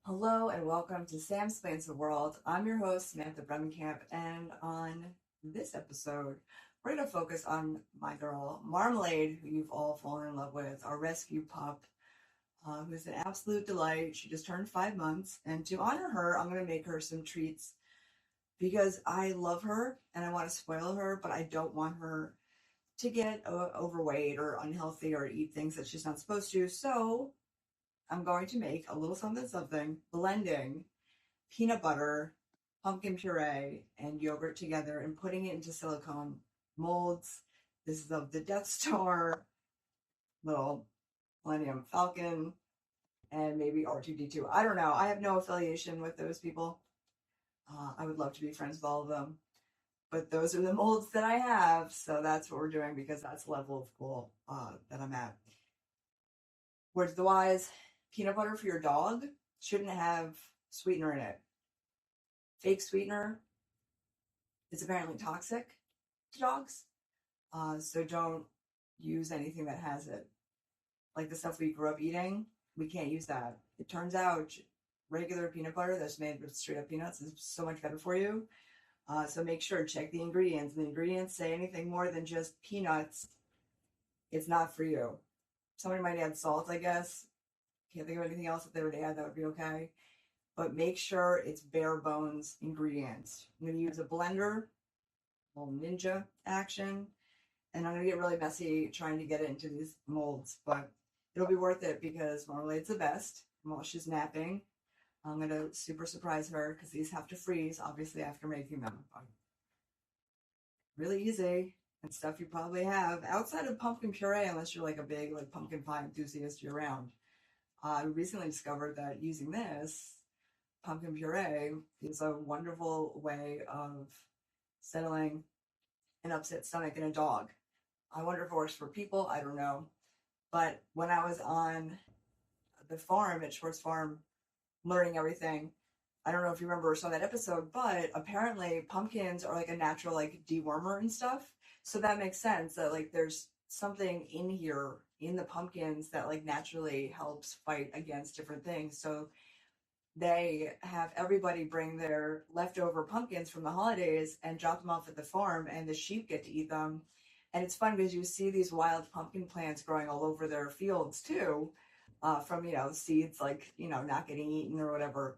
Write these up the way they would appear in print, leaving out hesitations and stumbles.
Hello and welcome to Sam Explains the World. I'm your host, Samantha Bremenkamp, and on this episode, we're going to focus on my girl, Marmalade, who you've all fallen in love with, our rescue pup, who's an absolute delight. She just turned 5 months, and to honor her, I'm going to make her some treats because I love her and I want to spoil her, but I don't want her to get overweight or unhealthy or eat things that she's not supposed to. So I'm going to make a little something, blending peanut butter, pumpkin puree, and yogurt together and putting it into silicone molds. This is of the Death Star, little Millennium Falcon, and maybe R2D2. I don't know. I have no affiliation with those people. I would love to be friends with all of them. But those are the molds that I have. So that's what we're doing because that's the level of cool that I'm at. Words of the wise, peanut butter for your dog shouldn't have sweetener in it. Fake sweetener is apparently toxic to dogs. So don't use anything that has it. Like the stuff we grew up eating, we can't use that. It turns out regular peanut butter that's made with straight up peanuts is so much better for you. So make sure, check the ingredients. The ingredients say anything more than just peanuts, it's not for you. Somebody might add salt, I guess. Can't think of anything else if they would add, that would be okay. But make sure it's bare bones ingredients. I'm going to use a blender, a little ninja action, and I'm going to get really messy trying to get it into these molds, but it'll be worth it because Marmalade's the best. And while she's napping, I'm going to super surprise her because these have to freeze, obviously, after making them. Really easy and stuff you probably have outside of pumpkin puree, unless you're like a big like pumpkin pie enthusiast year round. I recently discovered that using this pumpkin puree is a wonderful way of settling an upset stomach in a dog. I wonder if it works for people. I don't know. But when I was on the farm at Schwartz Farm learning everything, I don't know if you remember or saw that episode, but apparently pumpkins are like a natural like dewormer and stuff. So that makes sense that like there's something in here in the pumpkins that like naturally helps fight against different things. So they have everybody bring their leftover pumpkins from the holidays and drop them off at the farm, and the sheep get to eat them. And it's fun because you see these wild pumpkin plants growing all over their fields too, from seeds like not getting eaten or whatever.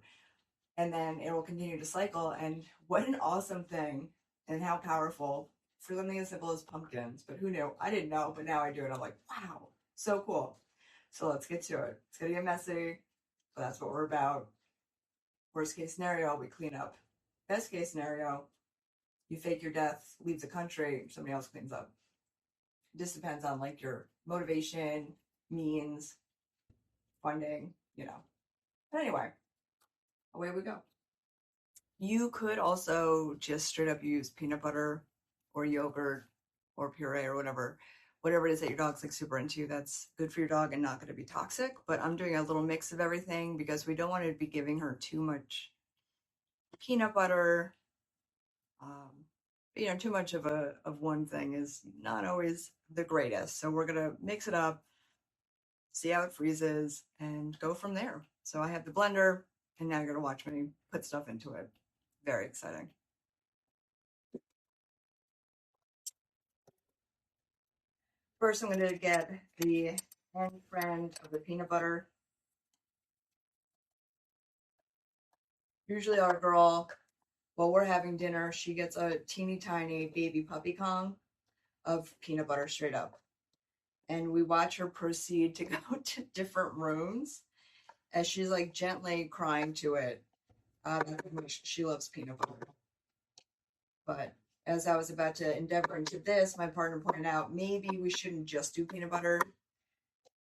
And then it will continue to cycle. And what an awesome thing, and how powerful for something as simple as pumpkins. But who knew? I didn't know, but now I do, and I'm like, wow, so cool. So let's get to it. It's gonna get messy, but that's what we're about. Worst case scenario, we clean up. Best case scenario, you fake your death, leave the country, somebody else cleans up. It just depends on like your motivation, means, funding. But anyway, away we go. You could also just straight up use peanut butter or yogurt or puree or whatever it is that your dog's like super into that's good for your dog and not going to be toxic. But I'm doing a little mix of everything because we don't want to be giving her too much peanut butter. Too much of one thing is not always the greatest. So we're gonna mix it up, see how it freezes, and go from there. So I have the blender, and now you're gonna watch me put stuff into it. Very exciting. First, I'm gonna get the end friend of the peanut butter. Usually our girl, while we're having dinner, she gets a teeny tiny baby puppy Kong of peanut butter straight up. And we watch her proceed to go to different rooms as she's like gently crying to it. She loves peanut butter. But as I was about to endeavor into this, my partner pointed out maybe we shouldn't just do peanut butter,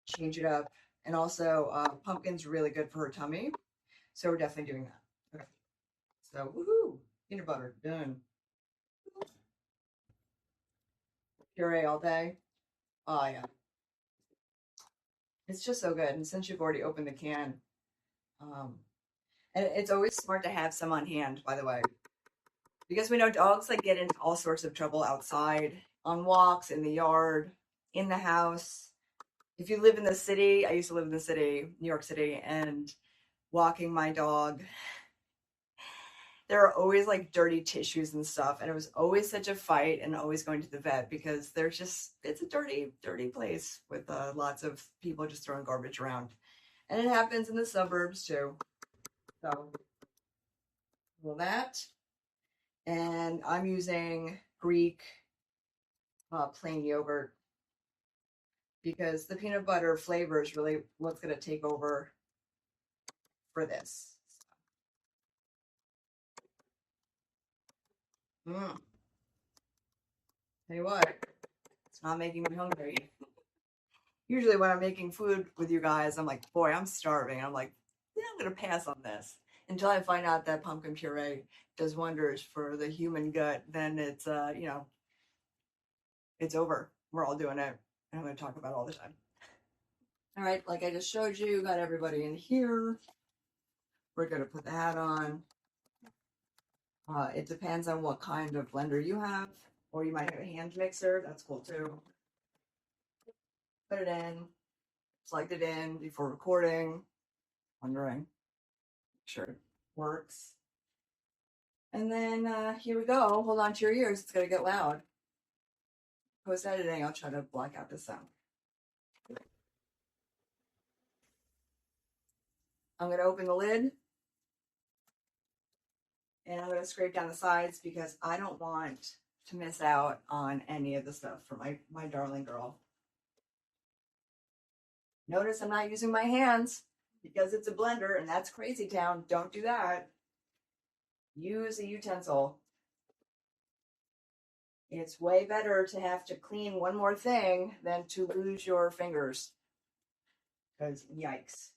change it up. And also, pumpkin's really good for her tummy. So we're definitely doing that. Okay. So, woohoo! Peanut butter, done. Puree all day. Oh, yeah. It's just so good. And since you've already opened the can, and it's always smart to have some on hand, by the way, because we know dogs like get into all sorts of trouble outside, on walks, in the yard, in the house. If you live in the city, I used to live in the city, New York City, and walking my dog, there are always like dirty tissues and stuff. And it was always such a fight and always going to the vet because there's just, it's a dirty, dirty place with lots of people just throwing garbage around. And it happens in the suburbs too. So, well, that. And I'm using Greek plain yogurt because the peanut butter flavor is really what's going to take over for this. Tell you what, it's not making me hungry. Usually when I'm making food with you guys, I'm like, boy, I'm starving. I'm like, yeah, I'm going to pass on this. Until I find out that pumpkin puree does wonders for the human gut, then it's, it's over. We're all doing it. And I'm going to talk about it all the time. All right, like I just showed you, got everybody in here. We're going to put the hat on. It depends on what kind of blender you have, or you might have a hand mixer. That's cool too. Put it in, plugged it in before recording. Wondering, make sure it works. And then here we go. Hold on to your ears. It's gonna get loud. Post editing, I'll try to block out the sound. I'm gonna open the lid. And I'm going to scrape down the sides because I don't want to miss out on any of the stuff for my darling girl. Notice I'm not using my hands because it's a blender and that's crazy town. Don't do that. Use a utensil. It's way better to have to clean one more thing than to lose your fingers. Because yikes.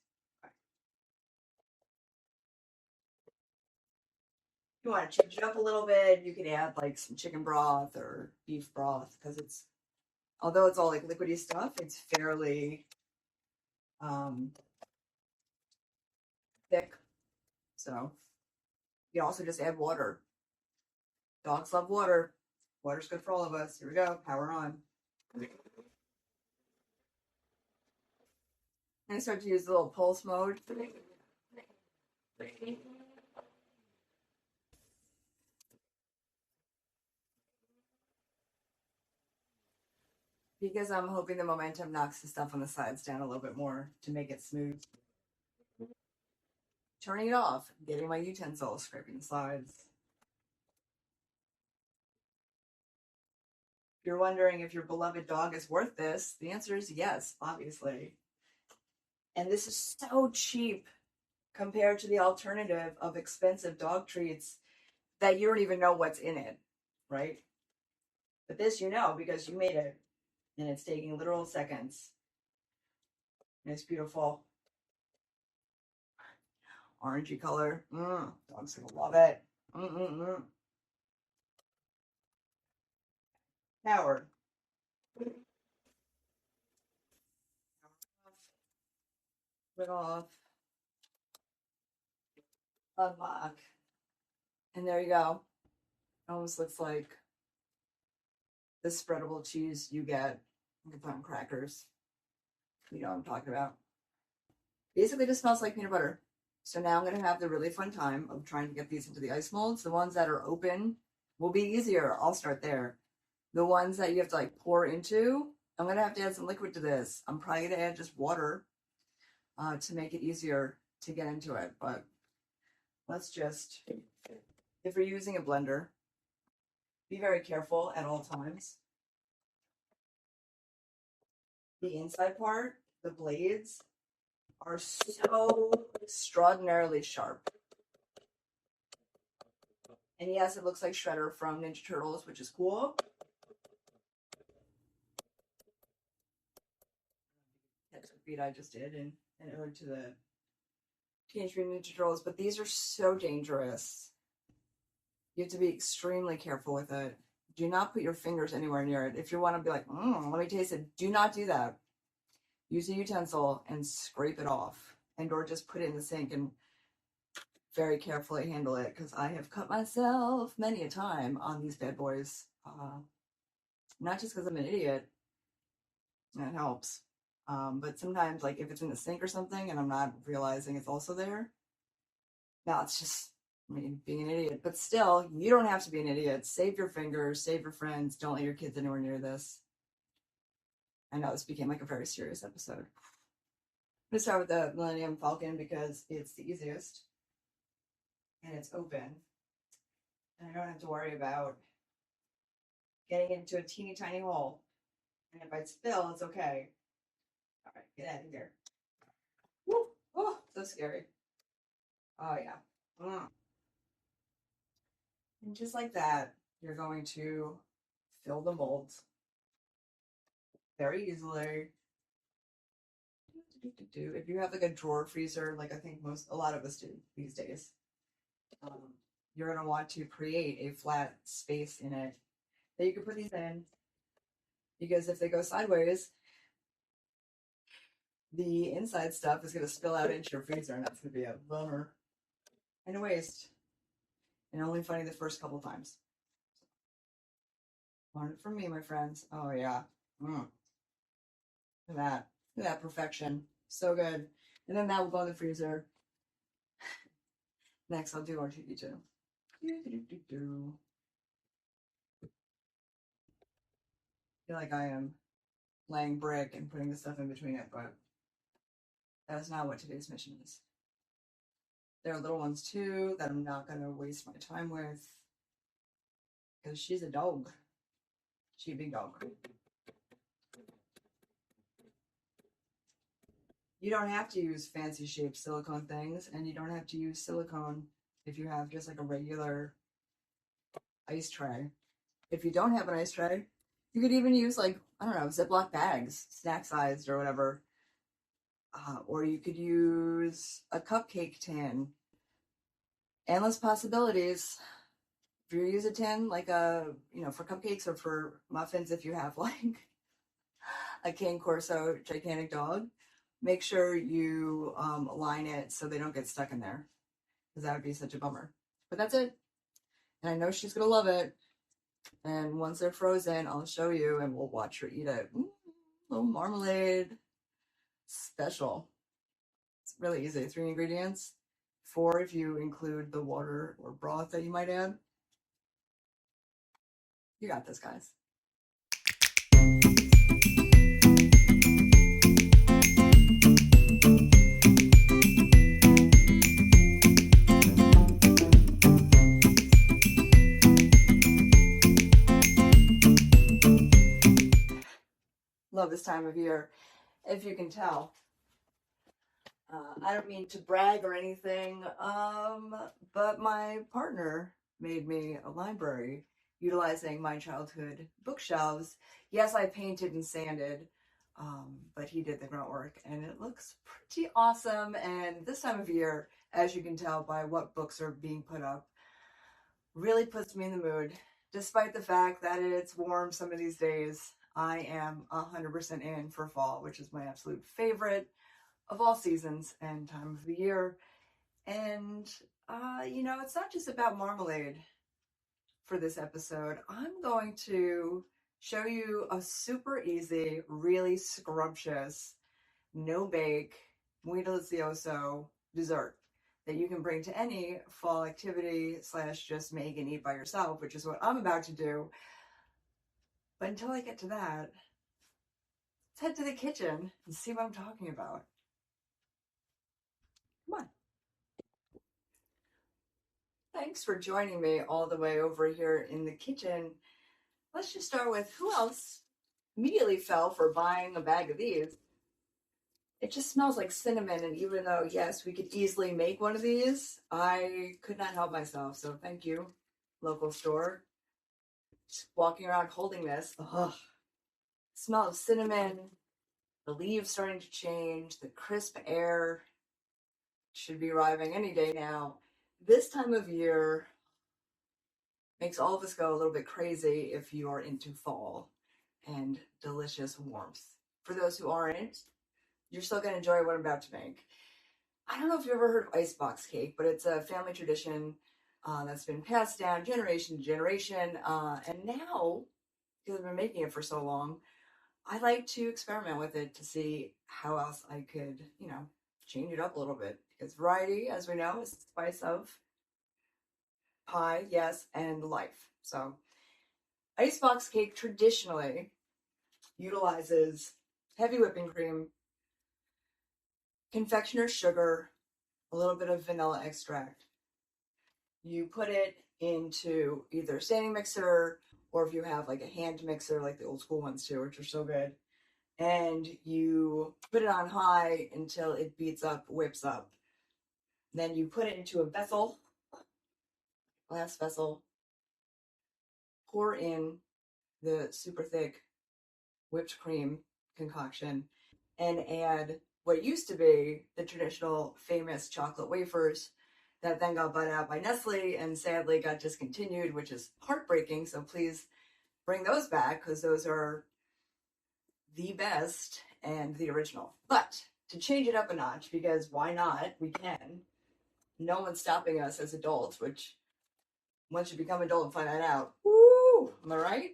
If you want to change it up a little bit, you could add like some chicken broth or beef broth because it's, although it's all like liquidy stuff, it's fairly thick. So you also just add water. Dogs love water. Water's good for all of us. Here we go. Power on. And I start to use the little pulse mode. Because I'm hoping the momentum knocks the stuff on the sides down a little bit more to make it smooth. Turning it off, getting my utensil, scraping the sides. If you're wondering if your beloved dog is worth this, the answer is yes, obviously. And this is so cheap compared to the alternative of expensive dog treats that you don't even know what's in it, right? But this you know because you made it, and it's taking literal seconds. And it's beautiful. Orangey color. Dogs gonna love it. Power. Put off. Unlock. And there you go. It almost looks like the spreadable cheese you get. You can put on crackers. You know what I'm talking about. Basically, just smells like peanut butter. So now I'm going to have the really fun time of trying to get these into the ice molds. The ones that are open will be easier. I'll start there. The ones that you have to like pour into, I'm going to have to add some liquid to this. I'm probably going to add just water to make it easier to get into it. But let's just, if you're using a blender, be very careful at all times. The inside part, the blades, are so extraordinarily sharp. And yes, it looks like Shredder from Ninja Turtles, which is cool. That's what beat I just did, and an ode to the Teenage Mutant Ninja Turtles. But these are so dangerous. You have to be extremely careful with it. Do not put your fingers anywhere near it. If you want to be like, let me taste it, do not do that. Use a utensil and scrape it off, and or just put it in the sink and very carefully handle it, because I have cut myself many a time on these bad boys. Not just because I'm an idiot, that helps. But sometimes, like if it's in the sink or something and I'm not realizing it's also there, No, it's just, I mean, being an idiot. But still, you don't have to be an idiot. Save your fingers, save your friends. Don't let your kids anywhere near this. I know this became like a very serious episode. I'm gonna start with the Millennium Falcon because it's the easiest and it's open. And I don't have to worry about getting into a teeny tiny hole. And if I spill, it's okay. All right, get out of here. Woo! Oh, so scary. Oh, yeah. And just like that, you're going to fill the molds very easily. If you have like a drawer freezer, like I think a lot of us do these days, you're going to want to create a flat space in it that you can put these in, because if they go sideways, the inside stuff is going to spill out into your freezer, and that's going to be a bummer and a waste, and only funny the first couple times. Learn it from me, my friends. Oh yeah. Look at that. Look at that perfection. So good. And then that will go in the freezer. Next, I'll do R2D2. Feel like I am laying brick and putting the stuff in between it, but that is not what today's mission is. There are little ones too that I'm not going to waste my time with, because she's a dog. She's a big dog. You don't have to use fancy shaped silicone things, and you don't have to use silicone if you have just like a regular ice tray. If you don't have an ice tray, you could even use like, I don't know, Ziploc bags, snack sized or whatever. Or you could use a cupcake tin. Endless possibilities. If you use a tin, like for cupcakes or for muffins, if you have like a Cane Corso gigantic dog, make sure you line it so they don't get stuck in there, because that would be such a bummer. But that's it. And I know she's going to love it. And once they're frozen, I'll show you and we'll watch her eat it. Little marmalade special. It's really easy. 3 ingredients. 4 if you include the water or broth that you might add. You got this, guys. Love this time of year, if you can tell. I don't mean to brag or anything, but my partner made me a library utilizing my childhood bookshelves. Yes, I painted and sanded, but he did the grunt work, and it looks pretty awesome. And this time of year, as you can tell by what books are being put up, really puts me in the mood. Despite the fact that it's warm some of these days, I am 100% in for fall, which is my absolute favorite of all seasons and time of the year. And, it's not just about marmalade for this episode. I'm going to show you a super easy, really scrumptious, no bake, muy delicioso dessert that you can bring to any fall activity / just make and eat by yourself, which is what I'm about to do. But until I get to that, let's head to the kitchen and see what I'm talking about. Come on. Thanks for joining me all the way over here in the kitchen. Let's just start with who else immediately fell for buying a bag of these. It just smells like cinnamon, and even though, yes, we could easily make one of these, I could not help myself. So thank you, local store. Just walking around holding this. Ugh. Smell of cinnamon, the leaves starting to change, the crisp air should be arriving any day now. This time of year makes all of us go a little bit crazy if you are into fall and delicious warmth. For those who aren't, you're still going to enjoy what I'm about to make. I don't know if you've ever heard of icebox cake, but it's a family tradition that's been passed down generation to generation. And now, because I've been making it for so long, I like to experiment with it to see how else I could, change it up a little bit because variety, as we know, is the spice of pie, yes, and life. So, icebox cake traditionally utilizes heavy whipping cream, confectioner's sugar, a little bit of vanilla extract. You put it into either a standing mixer or if you have like a hand mixer, like the old school ones too, which are so good. And you put it on high until it beats up, whips up. Then you put it into a vessel, glass vessel, pour in the super thick whipped cream concoction, and add what used to be the traditional famous chocolate wafers that then got bought out by Nestle and sadly got discontinued, which is heartbreaking. So please bring those back because those are the best and the original. But to change it up a notch, because why not? We can. No one's stopping us as adults, which once you become adult and find that out, woo, am I right?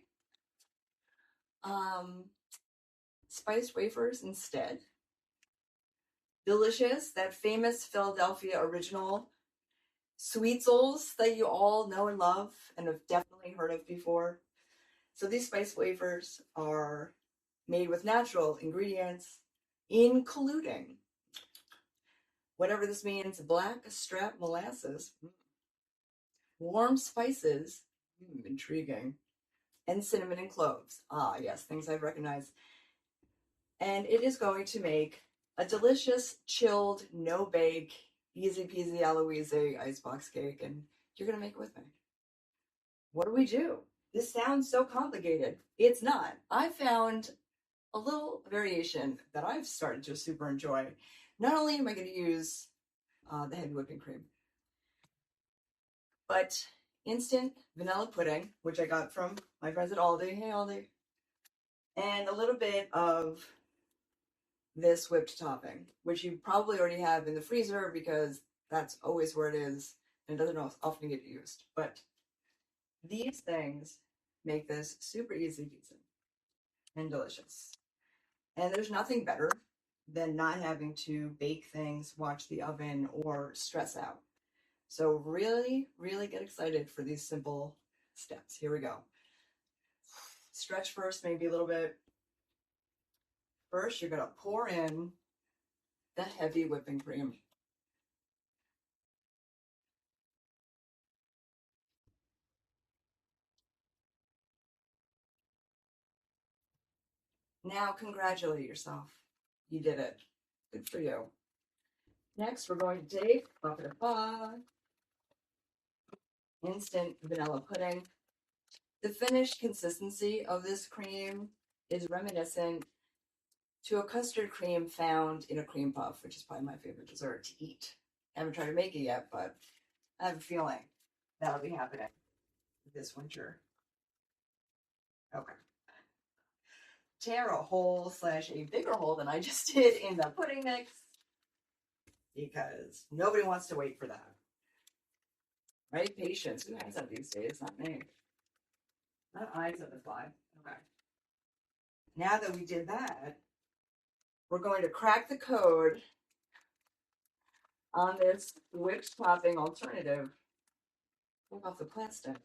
Spiced wafers instead. Delicious, that famous Philadelphia original Sweetzel's that you all know and love and have definitely heard of before. So these spiced wafers are made with natural ingredients, including, whatever this means, black strap molasses, warm spices, intriguing, and cinnamon and cloves. Ah, yes, things I've recognized. And it is going to make a delicious, chilled, no bake, easy peasy Aloise icebox cake, and you're going to make it with me. What do we do? This sounds so complicated. It's not. I found a little variation that I've started to super enjoy. Not only am I going to use the heavy whipping cream, but instant vanilla pudding, which I got from my friends at Aldi. Hey, Aldi. And a little bit of this whipped topping, which you probably already have in the freezer because that's always where it is and it doesn't often get used. But these things make this super easy peasy and delicious. And there's nothing better than not having to bake things, watch the oven, or stress out. So really, really get excited for these simple steps. Here we go. Stretch first, maybe a little bit. First, you're going to pour in the heavy whipping cream. Now congratulate yourself. You did it. Good for you. Next, we're going to take instant vanilla pudding. The finished consistency of this cream is reminiscent to a custard cream found in a cream puff, which is probably my favorite dessert to eat. I haven't tried to make it yet, but I have a feeling that'll be happening this winter. Okay. Tear a hole / a bigger hole than I just did in the pudding mix because nobody wants to wait for that. Right? Patience. Who has that these days? Not me. Not eyes of the fly. Okay. Now that we did that, we're going to crack the code on this whipped topping alternative. Take off the plastic.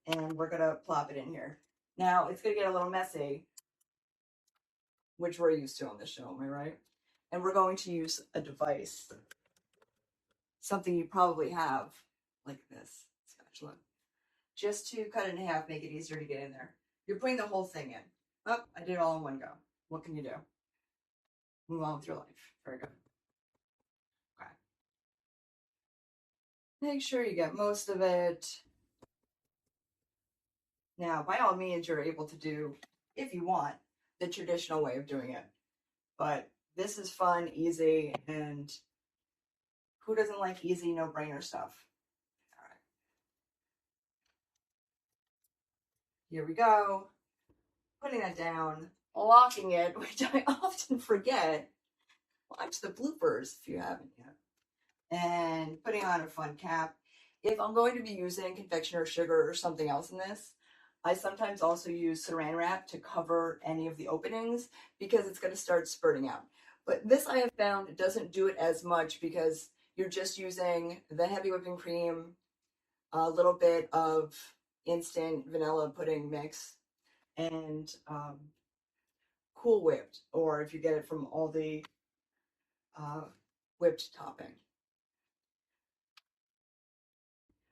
And we're going to plop it in here. Now, it's going to get a little messy, which we're used to on this show, am I right? And we're going to use a device, something you probably have, like this spatula, just to cut it in half, make it easier to get in there. You're putting the whole thing in. Oh, I did it all in one go. What can you do? Move on with your life. Very good. Okay. Make sure you get most of it. Now, by all means, you're able to do, if you want, the traditional way of doing it. But this is fun, easy, and who doesn't like easy, no-brainer stuff? All right. Here we go. Putting that down, locking it, which I often forget. Watch the bloopers if you haven't yet. And putting on a fun cap. If I'm going to be using confectioner sugar or something else in this, I sometimes also use saran wrap to cover any of the openings because it's going to start spurting out. But this I have found it doesn't do it as much because you're just using the heavy whipping cream, a little bit of instant vanilla pudding mix, and Cool Whipped, or if you get it from Aldi, whipped topping.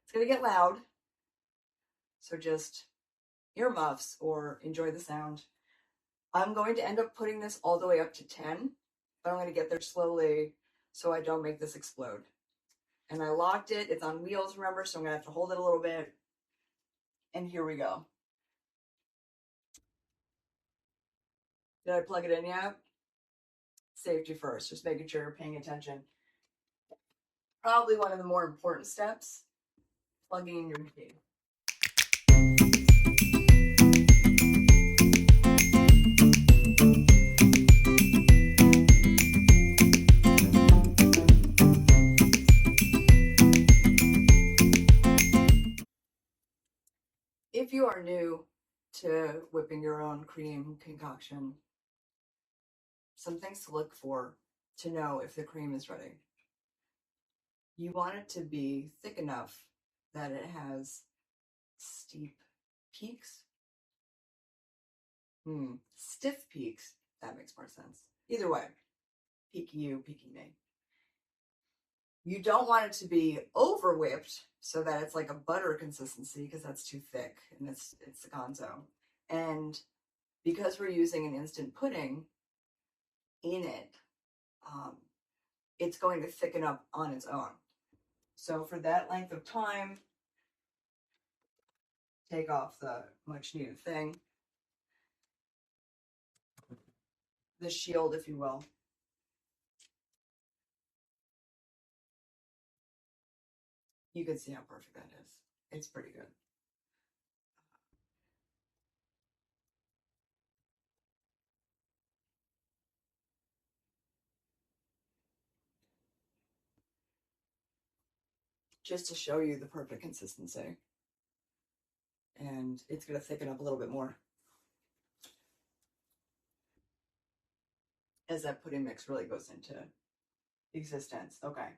It's going to get loud, so just earmuffs or enjoy the sound. I'm going to end up putting this all the way up to 10, but I'm going to get there slowly so I don't make this explode. And I locked it. It's on wheels, remember, so I'm going to have to hold it a little bit. And here we go. Did I plug it in yet? Safety first, just making sure you're paying attention. Probably one of the more important steps, plugging in your machine. If you are new to whipping your own cream concoction, some things to look for to know if the cream is ready. You want it to be thick enough that it has steep peaks. Stiff peaks. That makes more sense. Either way, peaky you, peaky me. You don't want it to be over whipped so that it's like a butter consistency because that's too thick and it's the gonzo. And because we're using an instant pudding in it, it's going to thicken up on its own. So for that length of time, take off the much needed thing, the shield, if you will. You can see how perfect that is. It's pretty good. Just to show you the perfect consistency. And it's going to thicken up a little bit more as that pudding mix really goes into existence. Okay.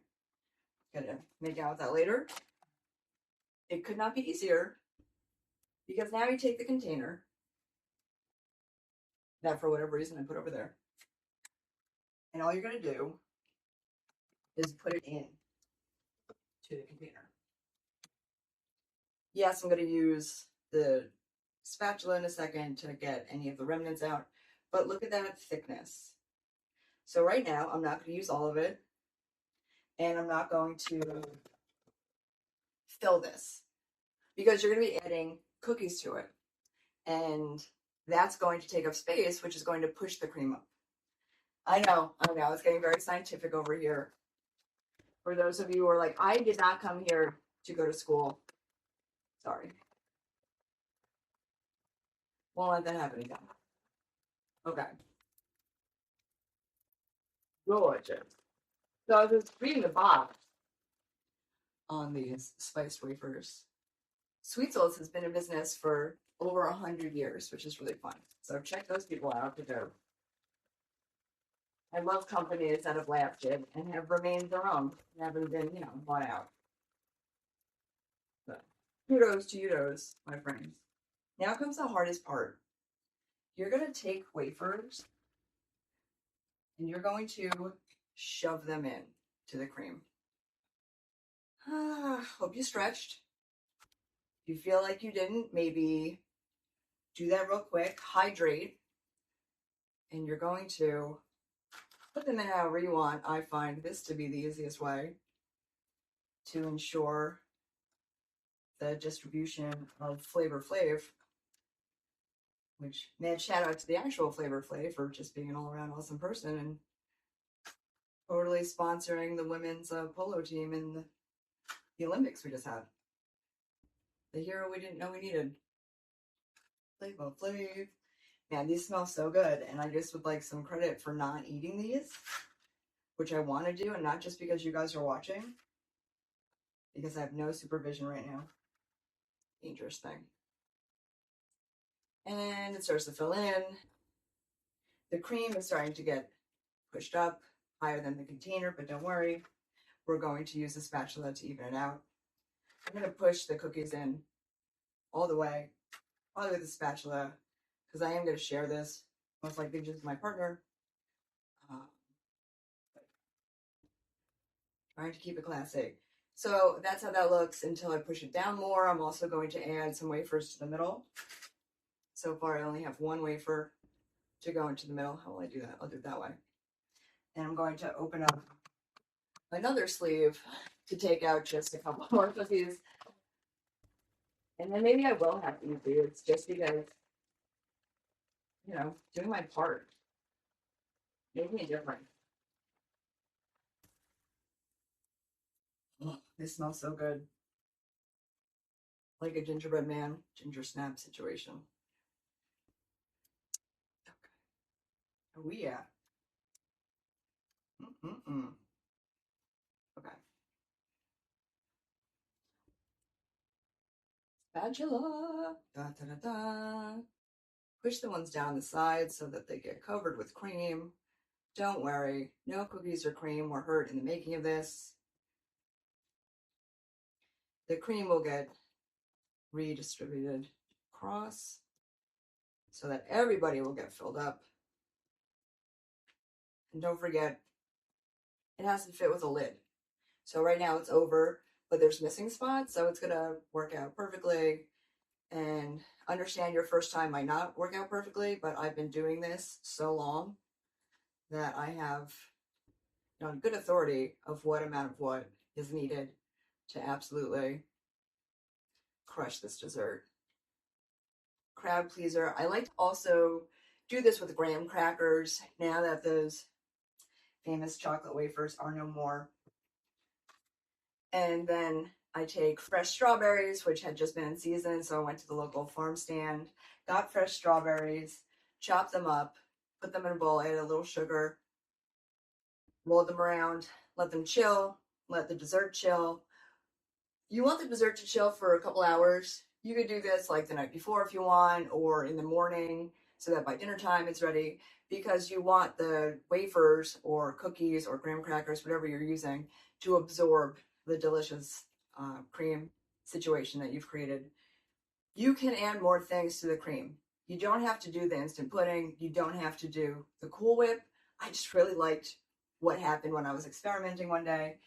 Gonna make out with that later. It could not be easier because now you take the container that for whatever reason I put over there, and all you're going to do is put it in to the container. Yes, I'm going to use the spatula in a second to get any of the remnants out, but look at that thickness. So right now, I'm not going to use all of it, and I'm not going to fill this because you're going to be adding cookies to it, and that's going to take up space, which is going to push the cream up. I know, it's getting very scientific over here. For those of you who are like, I did not come here to go to school. Sorry. Won't let that happen again. Okay. Gorgeous. So I was reading the box on these spiced wafers. Sweet Souls has been in business for over 100 years, which is really fun. So check those people out. I love companies that have lasted and have remained their own and haven't been, bought out. So kudos to you, my friends. Now comes the hardest part. You're going to take wafers and you're going to shove them in to the cream. Hope you stretched. If you feel like you didn't, maybe do that real quick. Hydrate. And you're going to put them in however you want. I find this to be the easiest way to ensure the distribution of Flavor Flav, which, man, shout out to the actual Flavor Flav for just being an all-around awesome person and totally sponsoring the women's polo team in the Olympics we just had. The hero we didn't know we needed. Flavor Flav. Man, these smell so good, and I just would like some credit for not eating these, which I want to do, and not just because you guys are watching, because I have no supervision right now. Dangerous thing. And it starts to fill in. The cream is starting to get pushed up higher than the container, but don't worry. We're going to use the spatula to even it out. I'm going to push the cookies in all the way, probably with the spatula, because I am going to share this, most likely just with my partner. Trying to keep it classy. So that's how that looks until I push it down more. I'm also going to add some wafers to the middle. So far, I only have one wafer to go into the middle. How will I do that? I'll do it that way. And I'm going to open up another sleeve to take out just a couple more cookies. And then maybe I will have to use these just because, you know, doing my part, making a difference. Oh, this smells so good. Like a gingerbread man, ginger snap situation. Okay. Oh, yeah. Okay. Spatula. Da, da, da, da. Push the ones down the sides so that they get covered with cream. Don't worry, no cookies or cream were hurt in the making of this. The cream will get redistributed across so that everybody will get filled up. And don't forget, it has to fit with a lid. So right now it's over, but there's missing spots, so it's gonna work out perfectly. And understand your first time might not work out perfectly, but I've been doing this so long that I have, you know, good authority of what amount of what is needed to absolutely crush this dessert. Crowd pleaser. I like to also do this with graham crackers now that those famous chocolate wafers are no more. And then I take fresh strawberries, which had just been in season, so I went to the local farm stand, got fresh strawberries, chopped them up, put them in a bowl, added a little sugar, rolled them around, let them chill, let the dessert chill. You want the dessert to chill for a couple hours. You could do this like the night before if you want, or in the morning, so that by dinner time it's ready, because you want the wafers or cookies or graham crackers, whatever you're using, to absorb the delicious cream situation that you've created. You can add more things to the cream. You don't have to do the instant pudding. You don't have to do the Cool Whip. I just really liked what happened when I was experimenting one day.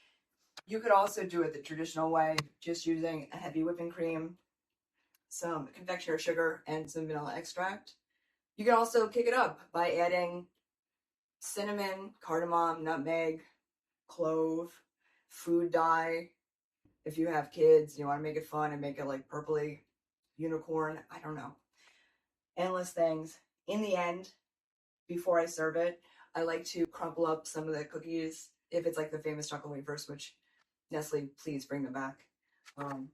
You could also do it the traditional way, just using a heavy whipping cream, some confectioner sugar, and some vanilla extract. You can also kick it up by adding cinnamon, cardamom, nutmeg, clove, food dye. If you have kids, you want to make it fun and make it like purpley unicorn, I don't know. Endless things. In the end, before I serve it, I like to crumple up some of the cookies, if it's like the famous chocolate wafers, which Nestle, please bring them back.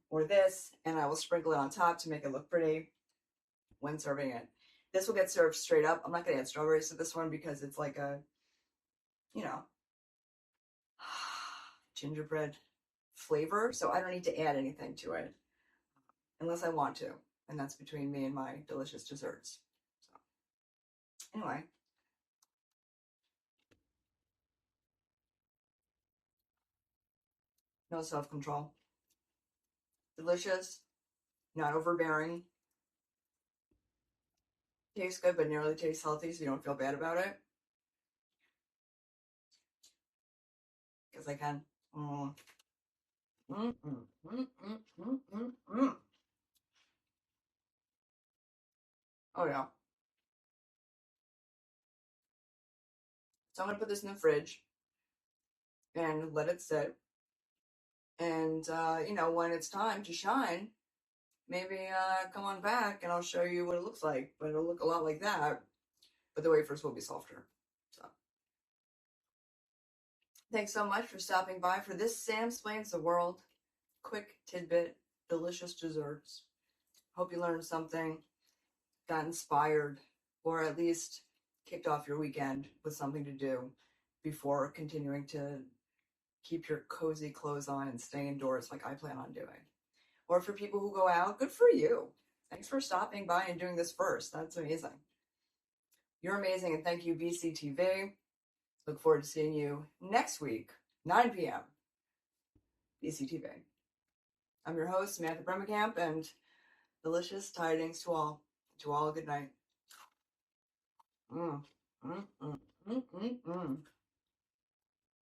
Or this, and I will sprinkle it on top to make it look pretty when serving it. This will get served straight up. I'm not going to add strawberries to this one because it's like a, you know, gingerbread flavor. So I don't need to add anything to it unless I want to. And that's between me and my delicious desserts. So anyway. No self-control. Delicious, not overbearing. Tastes good, but nearly tastes healthy, so you don't feel bad about it. Because I can. Oh, yeah. So I'm going to put this in the fridge and let it sit. And, you know, when it's time to shine, maybe come on back and I'll show you what it looks like. But it'll look a lot like that, but the wafers will be softer. So thanks so much for stopping by for this Sam Explains the World quick tidbit, delicious desserts. Hope you learned something, got inspired, or at least kicked off your weekend with something to do before continuing to keep your cozy clothes on and stay indoors like I plan on doing. Or for people who go out, good for you. Thanks for stopping by and doing this first. That's amazing. You're amazing, and thank you, VCTV. Look forward to seeing you next week, 9 p.m. BCTV. I'm your host, Samantha Bremenkamp, and delicious tidings to all. To all, a good night.